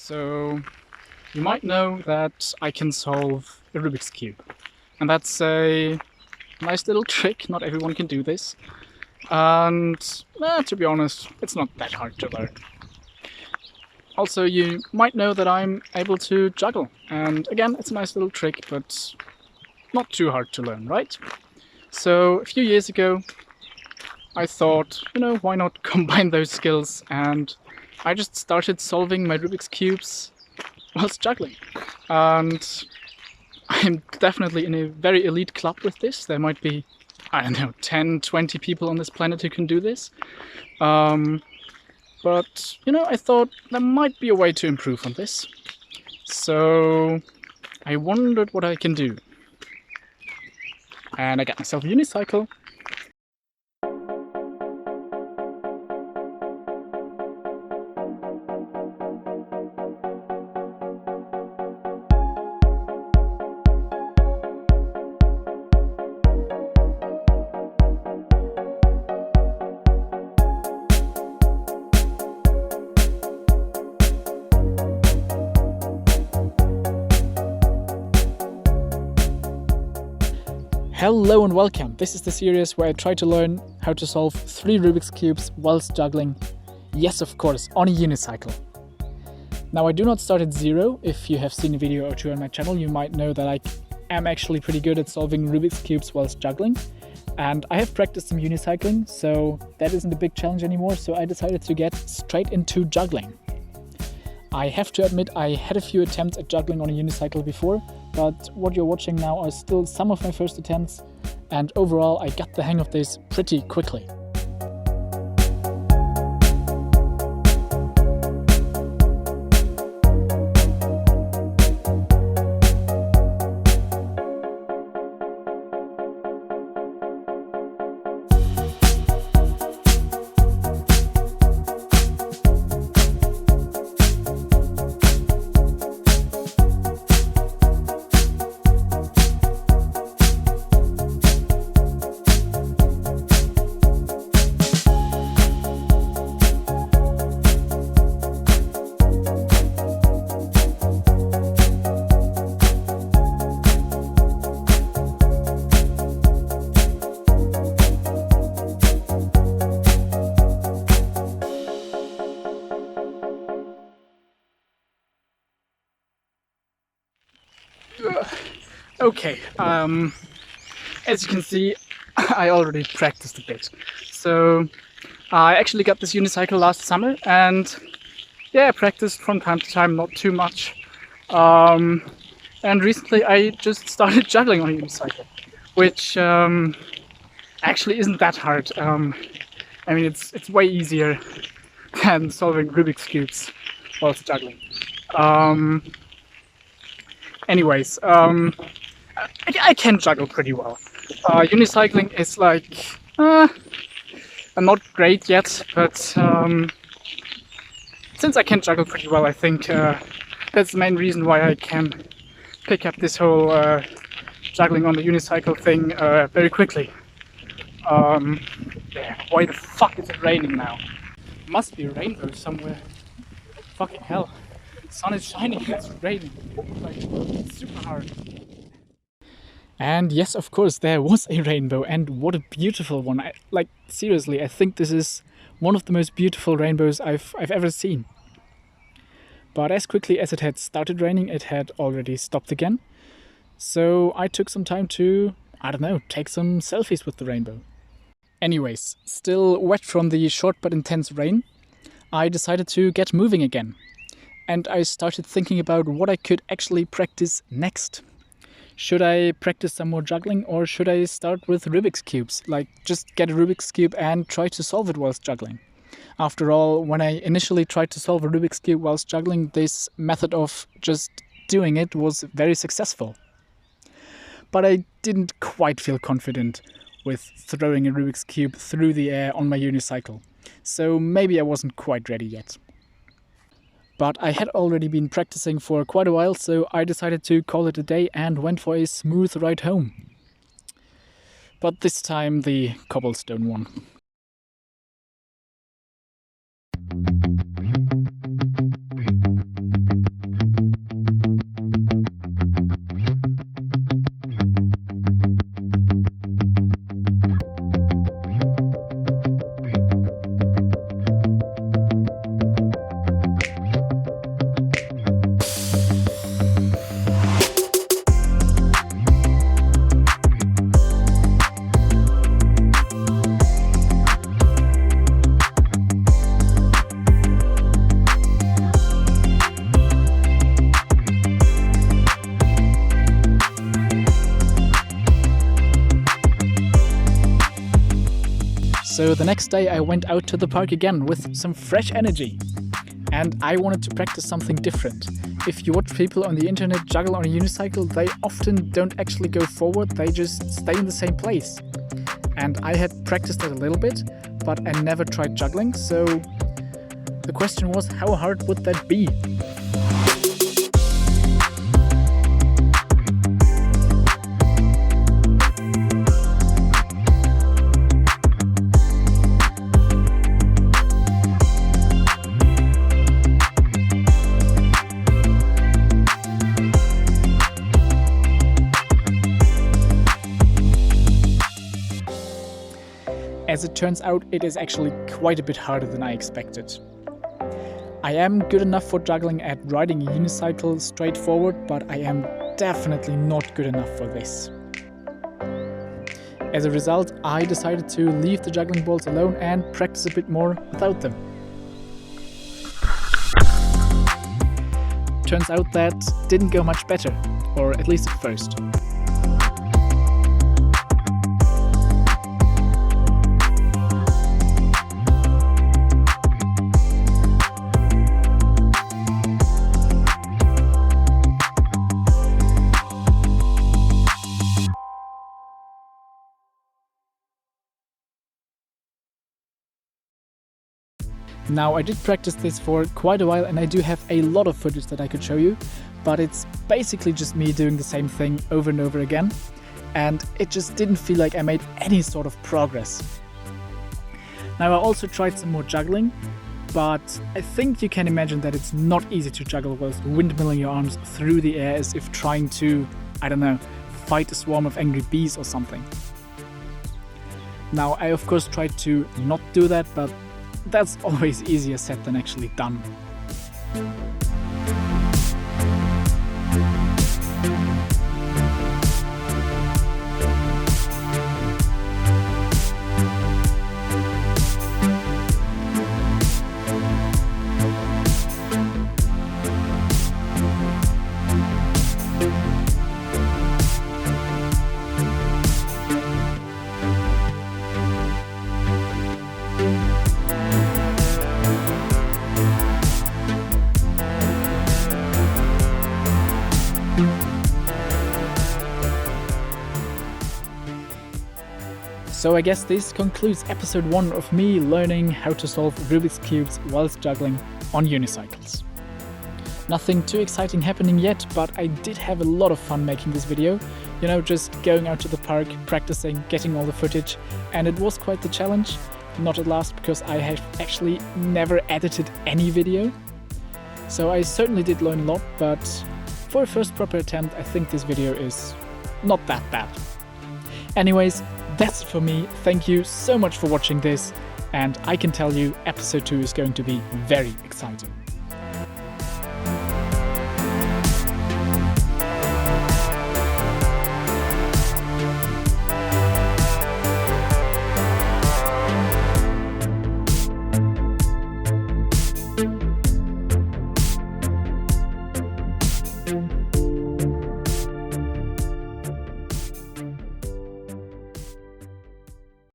So you might know that I can solve a Rubik's Cube, and that's a nice little trick. Not everyone can do this, and to be honest, it's not that hard to learn. Also, you might know that I'm able to juggle, and again, it's a nice little trick, but not too hard to learn, right? So a few years ago, I thought, why not combine those skills, and I just started solving my Rubik's Cubes whilst juggling. And I'm definitely in a very elite club with this. There might be, 10, 20 people on this planet who can do this. But, I thought there might be a way to improve on this. So I wondered what I can do. And I got myself a unicycle. Hello and welcome. This is the series where I try to learn how to solve 3 Rubik's Cubes whilst juggling. Yes, of course, on a unicycle. Now I do not start at 0. If you have seen a video or two on my channel, you might know that I am actually pretty good at solving Rubik's Cubes whilst juggling. And I have practiced some unicycling, so that isn't a big challenge anymore, so I decided to get straight into juggling. I have to admit I had a few attempts at juggling on a unicycle before, but what you're watching now are still some of my first attempts, and overall I got the hang of this pretty quickly. Okay, as you can see, I already practiced a bit. So I actually got this unicycle last summer, and yeah, I practiced from time to time, not too much. And recently I just started juggling on a unicycle, which actually isn't that hard. I mean, it's way easier than solving Rubik's Cubes whilst juggling. Anyways, I can juggle pretty well. Unicycling is like, I'm not great yet, but since I can juggle pretty well, I think that's the main reason why I can pick up this whole juggling on the unicycle thing very quickly. Yeah, why the fuck is it raining now? Must be a rainbow somewhere. Fucking hell. The sun is shining and it's raining. Like, it's super hard. And yes, of course, there was a rainbow, and what a beautiful one. Seriously, I think this is one of the most beautiful rainbows I've ever seen. But as quickly as it had started raining, it had already stopped again. So I took some time to, take some selfies with the rainbow. Anyways, still wet from the short but intense rain, I decided to get moving again. And I started thinking about what I could actually practice next. Should I practice some more juggling, or should I start with Rubik's Cubes? Like, just get a Rubik's Cube and try to solve it whilst juggling. After all, when I initially tried to solve a Rubik's Cube whilst juggling, this method of just doing it was very successful. But I didn't quite feel confident with throwing a Rubik's Cube through the air on my unicycle. So maybe I wasn't quite ready yet. But I had already been practicing for quite a while, so I decided to call it a day and went for a smooth ride home. But this time the cobblestone one. So the next day I went out to the park again with some fresh energy. And I wanted to practice something different. If you watch people on the internet juggle on a unicycle, they often don't actually go forward, they just stay in the same place. And I had practiced it a little bit, but I never tried juggling, so the question was, how hard would that be? As it turns out, it is actually quite a bit harder than I expected. I am good enough for juggling at riding a unicycle straight forward, but I am definitely not good enough for this. As a result, I decided to leave the juggling balls alone and practice a bit more without them. Turns out that didn't go much better, or at least at first. Now, I did practice this for quite a while and I do have a lot of footage that I could show you, but it's basically just me doing the same thing over and over again, and it just didn't feel like I made any sort of progress. Now, I also tried some more juggling, but I think you can imagine that it's not easy to juggle whilst windmilling your arms through the air as if trying to, I don't know, fight a swarm of angry bees or something. Now, I of course tried to not do that, but that's always easier said than actually done. So I guess this concludes episode 1 of me learning how to solve Rubik's Cubes whilst juggling on unicycles. Nothing too exciting happening yet, but I did have a lot of fun making this video. You know, just going out to the park, practicing, getting all the footage, and it was quite the challenge. Not at last because I have actually never edited any video. So I certainly did learn a lot, but for a first proper attempt, I think this video is not that bad. Anyways, that's it for me. Thank you so much for watching this, and I can tell you episode 2 is going to be very exciting.